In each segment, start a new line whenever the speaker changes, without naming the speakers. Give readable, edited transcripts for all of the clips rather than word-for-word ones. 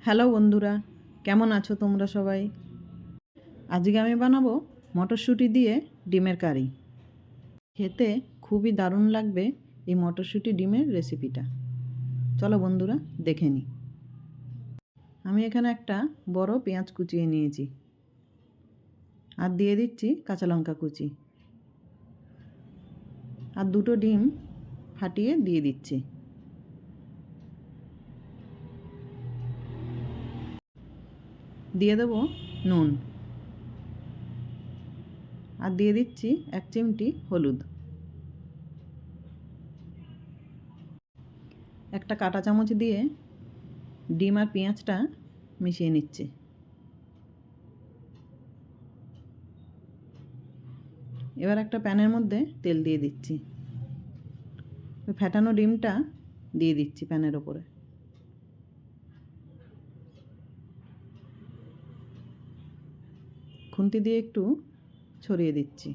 Hello বন্ধুরা, কেমন আছো তোমরা সবাই? আজকে আমি বানাবো মটরশুঁটি দিয়ে ডিমের কারি। খেতে খুবই দারুণ লাগবে এই মটরশুঁটি ডিমের রেসিপিটা। চলো বন্ধুরা দেখে নিই। আমি এখানে একটা বড় পেঁয়াজ কুচিয়ে নিয়েছি আর দিয়ে দিচ্ছি কাঁচা লঙ্কা কুচি আর দুটো ডিম ফাটিয়ে দিয়ে দিচ্ছি। দিয়ে দেবো নুন আর দিয়ে দিচ্ছি 1 চিমটি হলুদ। একটা কাঁটা চামচ দিয়ে ডিম আর পেঁয়াজটা মিশিয়ে নিচ্ছি। এবার একটা প্যানের মধ্যে তেল দিয়ে দিচ্ছি। ফ্যাটানো ডিমটা দিয়ে দিচ্ছি প্যানের ওপরে। খুন্তি দিয়ে একটু ছড়িয়ে দিচ্ছি।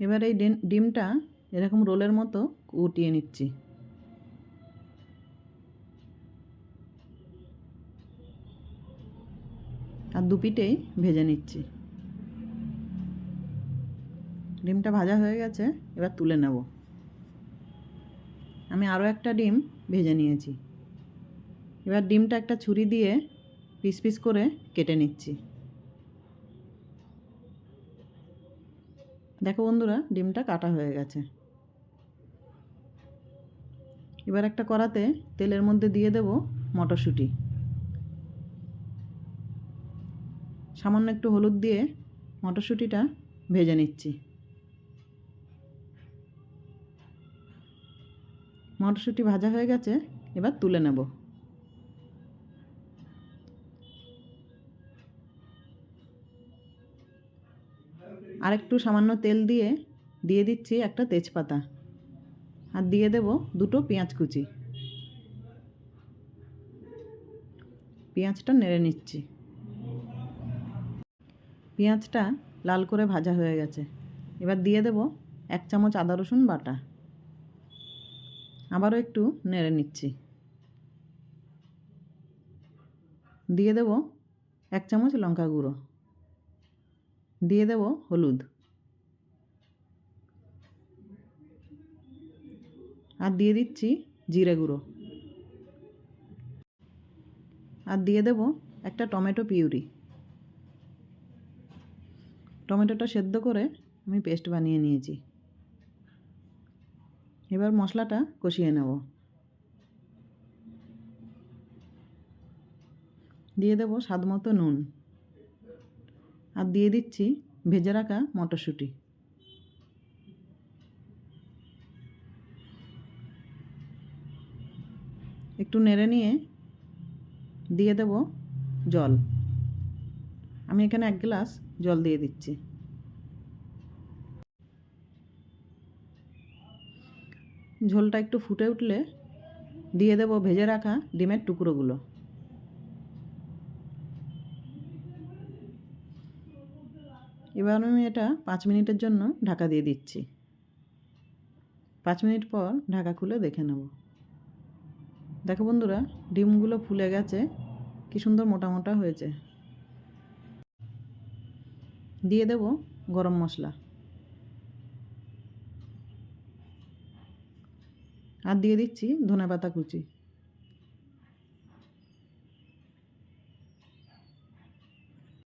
এবার এই ডিমটা এরকম রোলের মতো উঠিয়ে নিচ্ছি। আর দুপিটেই ভেজে নিচ্ছি। ডিমটা ভাজা হয়ে গেছে, এবার তুলে নেব। আমি আরও একটা ডিম ভেজে নিয়েছি। এবার ডিমটা একটা ছুরি দিয়ে পিস পিস করে কেটে নিচ্ছি। দেখো বন্ধুরা, ডিমটা কাটা হয়ে গেছে। এবার একটা কড়াতে তেলের মধ্যে দিয়ে দেব মটরশুঁটি। সামান্য একটু হলুদ দিয়ে মটরশুঁটিটা ভেজে নিচ্ছি। মটরশুঁটি ভাজা হয়ে গেছে, এবার তুলে নেব। আরেকটু সামান্য তেল দিয়ে দিচ্ছি একটা তেজপাতা আর দিয়ে দেব দুটো পেঁয়াজ কুচি। পেঁয়াজটা নেড়ে নিচ্ছি। পেঁয়াজটা লাল করে ভাজা হয়ে গেছে, এবার দিয়ে দেব 1 চামচ আদা রসুন বাটা। আবারও একটু নেড়ে নিচ্ছি। দিয়ে দেব 1 চামচ লঙ্কা গুঁড়ো। দিয়ে দেব হলুদ আর দিয়ে দিচ্ছি জিরে গুঁড়ো আর দিয়ে দেব একটা টমেটো পিউরি। টমেটোটা সেদ্ধ করে আমি পেস্ট বানিয়ে নিয়েছি। এবার মশলাটা কষিয়ে নেব। দিয়ে দেব স্বাদমতো নুন আর দিয়ে দিচ্ছি ভেজে রাখা মটরশুঁটি। একটু নেড়ে নিয়ে দিয়ে দেব জল। আমি এখানে 1 গ্লাস জল দিয়ে দিচ্ছি। ঝোলটা একটু ফুটে উঠলে দিয়ে দেব ভেজে রাখা ডিমের টুকরোগুলো। এবার আমি এটা 5 মিনিটের জন্য ঢাকা দিয়ে দিচ্ছি। 5 মিনিট পর ঢাকা খুলে দেখে নেব। দেখো বন্ধুরা, ডিমগুলো ফুলে গেছে, কি সুন্দর মোটা মোটা হয়েছে। দিয়ে দেব গরম মশলা আর দিয়ে দিচ্ছি ধনেপাতা কুচি।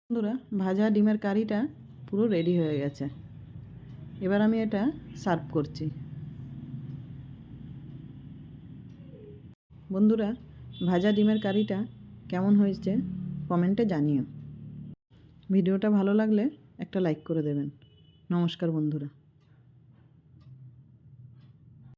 বন্ধুরা, ভাজা ডিমের কারিটা পুরো রেডি হয়ে গেছে। এবার আমি এটা সার্ভ করছি। বন্ধুরা, ভাজা ডিমের কারিটা কেমন হয়েছে কমেন্টে জানিও। ভিডিওটা ভালো লাগলে একটা লাইক করে দেবেন। নমস্কার বন্ধুরা।